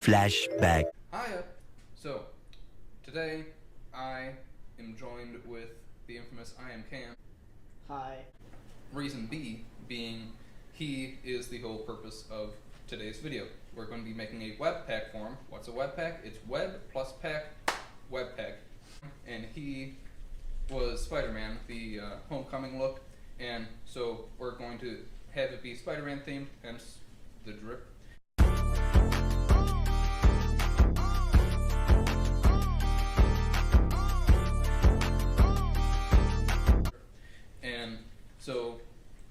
Flashback. Hiya! So, today I am joined with the infamous I Am Cam. Hi. Reason B being he is the whole purpose of today's video. We're going to be making a Webpack form. What's a Webpack? It's web plus pack, Webpack. And he was Spider-Man, the homecoming look, and so we're going to have it be Spider-Man themed, hence the drip. And so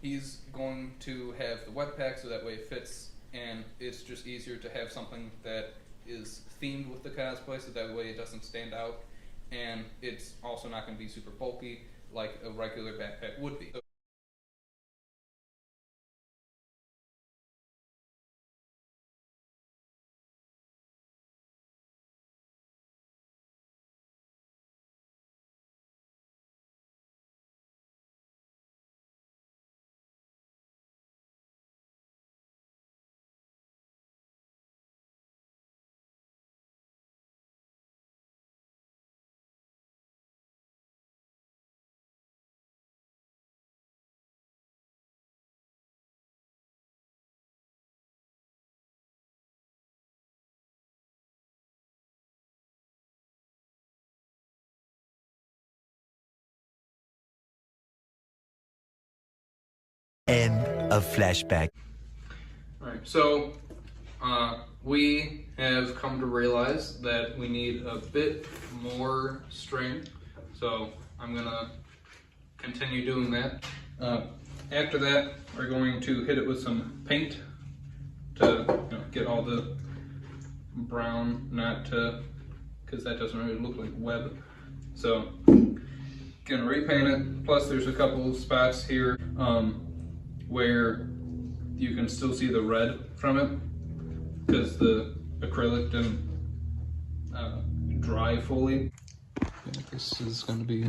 he's going to have the Webpack so that way it fits, and it's just easier to have something that is themed with the cosplay so that way it doesn't stand out, and it's also not going to be super bulky like a regular backpack would be. End of flashback. Alright, so we have come to realize that we need a bit more string, so I'm gonna continue doing that. After that, we're going to hit it with some paint to get all the brown, not to, because that doesn't really look like web. So, gonna repaint it. Plus, there's a couple of spots here where you can still see the red from it because the acrylic didn't dry fully. Yeah, this is going to be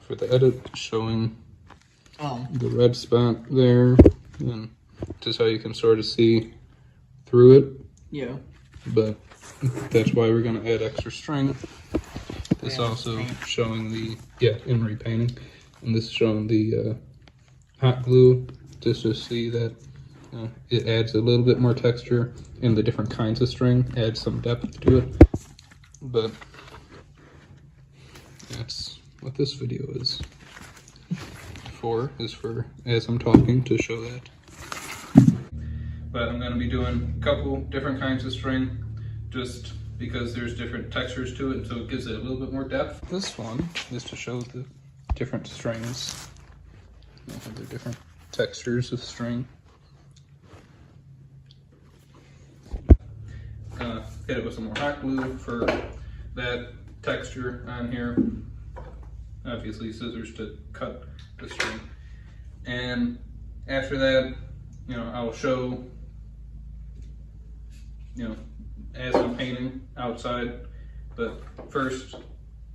for the edit, showing the red spot there, and just how you can sort of see through it. Yeah. But that's why we're going to add extra string. This also showing the, in repainting, and this is showing the hot glue, just to see that it adds a little bit more texture in the different kinds of string, adds some depth to it. But that's what this video is for as I'm talking, to show that. But I'm going to be doing a couple different kinds of string just because there's different textures to it, so it gives it a little bit more depth. This one is to show the different strings. They have their different textures of string. Hit it with some more hot glue for that texture on here. Obviously scissors to cut the string. And after that, I'll show, as I'm painting outside, but first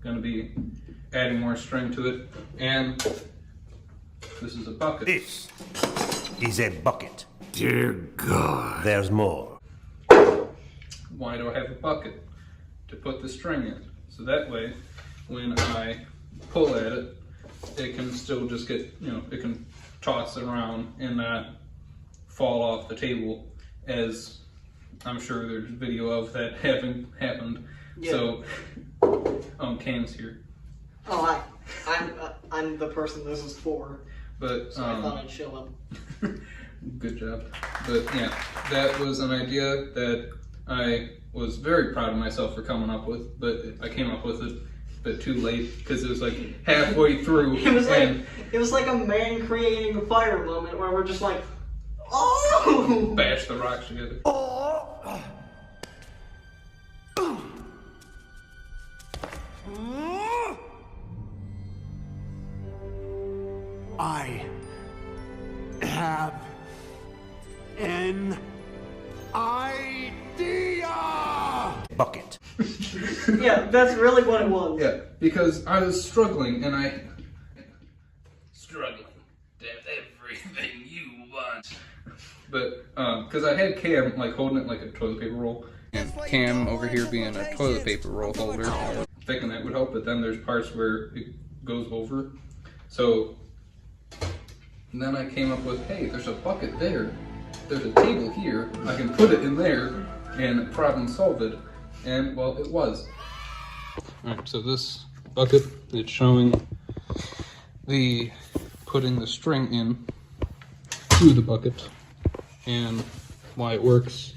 gonna be adding more string to it. And this is a bucket. This is a bucket. Dear God. There's more. Why do I have a bucket? To put the string in. So that way, when I pull at it, it can still just get, it can toss around and not fall off the table, as I'm sure there's video of that having happened. Yeah. So, Cam's here. Oh, I'm the person this is for. But so I thought I'd show him. Good job. But yeah, that was an idea that I was very proud of myself for coming up with, but I came up with it a bit too late because it was like halfway through. It was like a man creating a fire moment where we're just like, oh! Bash the rocks together. I have an idea! Bucket. Yeah, that's really what it was. Yeah, because I was struggling to have everything you want. But, because I had Cam, holding it like a toilet paper roll, and Cam over here being a toilet paper roll holder. Thinking that would help, but then there's parts where it goes over. So then I came up with, hey, there's a bucket there, there's a table here, I can put it in there and problem solve it. And well, it was. Alright, so this bucket is showing the putting the string in to the bucket, and why it works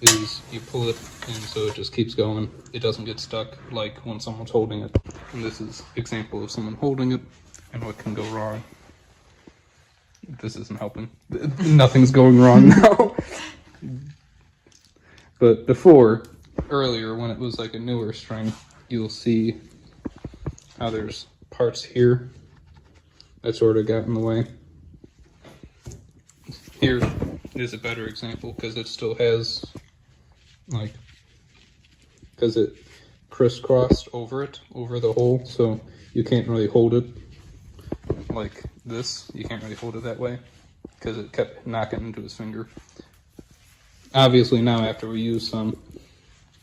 is you pull it and so it just keeps going. It doesn't get stuck like when someone's holding it. And this is example of someone holding it and what can go wrong. This isn't helping. Nothing's going wrong now. But before, earlier when it was like a newer string, you'll see how there's parts here that sort of got in the way. Here is a better example because it still has, like, because it crisscrossed over the hole, so you can't really hold it like this. You can't really hold it that way because it kept knocking into his finger. Obviously now after we use some,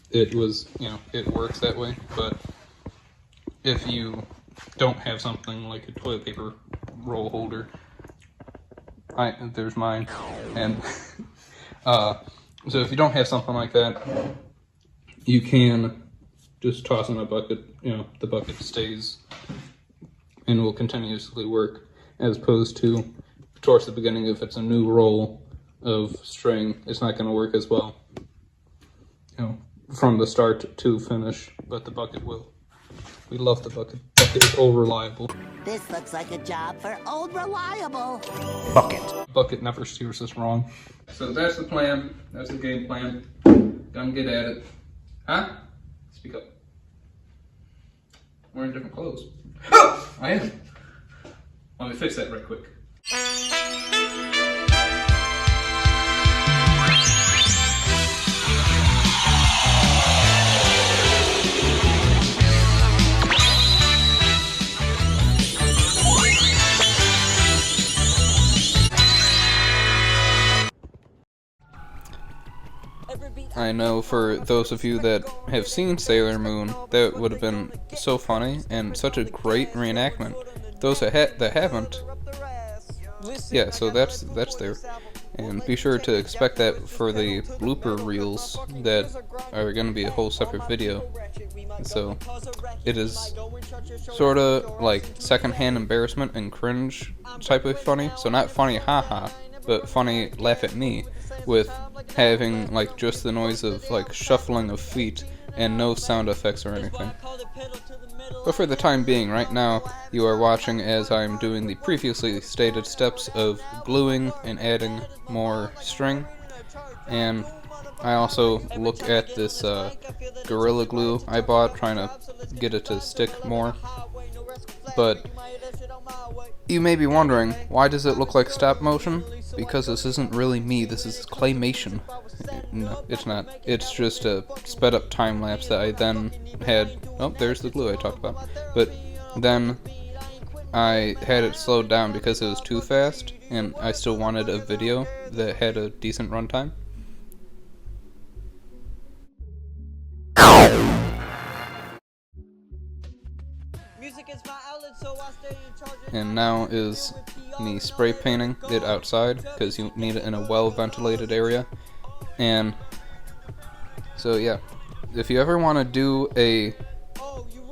it was, you know, it works that way, but if you don't have something like a toilet paper roll holder, there's mine, and so if you don't have something like that, you can just toss in a bucket, you know, the bucket stays and will continuously work, as opposed to towards the beginning, if it's a new roll of string, it's not going to work as well, you know, from the start to finish, but the bucket will. We love the bucket. Bucket is old reliable. This looks like a job for old reliable. Bucket. Bucket never steers us wrong. So that's the plan. That's the game plan. Gonna get at it. Huh? Speak up. Wearing different clothes. I am. Let me fix that right quick. I know for those of you that have seen Sailor Moon, that would have been so funny and such a great reenactment. Those that haven't, yeah, so that's there. And be sure to expect that for the blooper reels that are going to be a whole separate video. So it is sort of like secondhand embarrassment and cringe type of funny. So not funny haha, but funny laugh at me, with having like just the noise of like shuffling of feet and no sound effects or anything. But for the time being, right now, you are watching as I'm doing the previously stated steps of gluing and adding more string. And I also look at this Gorilla Glue I bought, trying to get it to stick more. But you may be wondering, why does it look like stop motion? Because this isn't really me, this is claymation. No, it's not. It's just a sped up time lapse that I then had. Oh, there's the glue I talked about. But then I had it slowed down because it was too fast, and I still wanted a video that had a decent runtime. And now is me spray painting it outside, because you need it in a well ventilated area. And so yeah, if you ever want to do a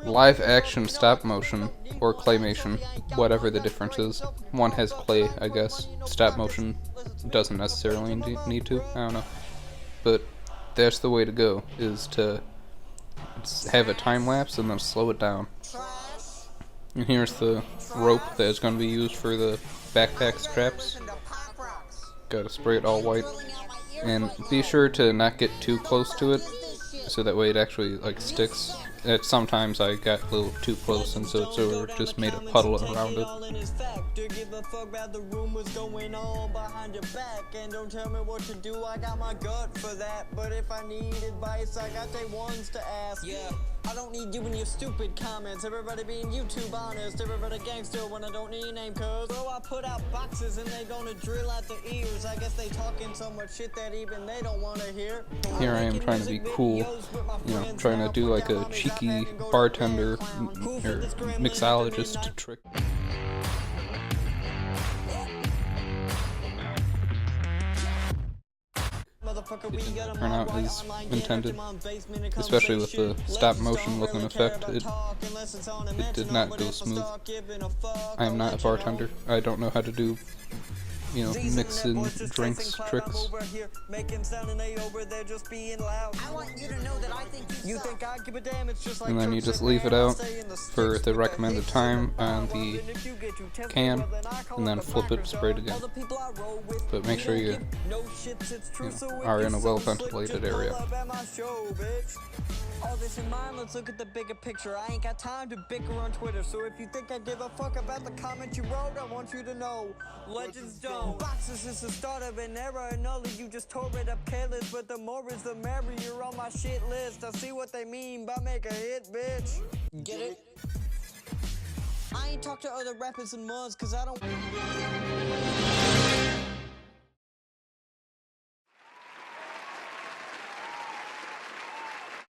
live action stop motion or claymation, whatever the difference is, one has clay, I guess, stop motion doesn't necessarily need to, I don't know, but that's the way to go, is to have a time lapse and then slow it down. And here's the rope that is going to be used for the backpack straps. Gotta spray it all white. And be sure to not get too close to it, so that way it actually like sticks sometimes I got a little too close, and so it sort of just made a puddle around it. Give a fuck about the rumors going on behind your back, and don't tell me what to do. I got my gut for that, but if I need advice, I got day ones to ask. Yeah, I don't need you and your stupid comments. Everybody being YouTube honest, everybody gangster when I don't need a name, cuz bro, I put out boxes and they gonna drill out the ears. I guess they talking so much shit that even they don't wanna hear. Here I am trying to be cool, you know, trying to do like a cheeky bartender or mixologist trick. Didn't turn out as intended, especially with the stop motion looking effect. It did not go smooth. I am not a bartender. I don't know how to do, you know, mixing drinks tricks. And then you just leave it out for the recommended time on the can, and then flip it, spray it again. But make sure you are in a well-ventilated area. All this in mind, let's look at the bigger picture. I ain't got time to bicker on Twitter, so if you think I give a fuck about the comment you wrote, I want you to know, legends don't. Boxes is the start of an era, and all of you just tore it up careless, but the more is the merrier on my shit list. I see what they mean by make a hit, bitch. Get it? I ain't talked to other rappers in months, cause I don't...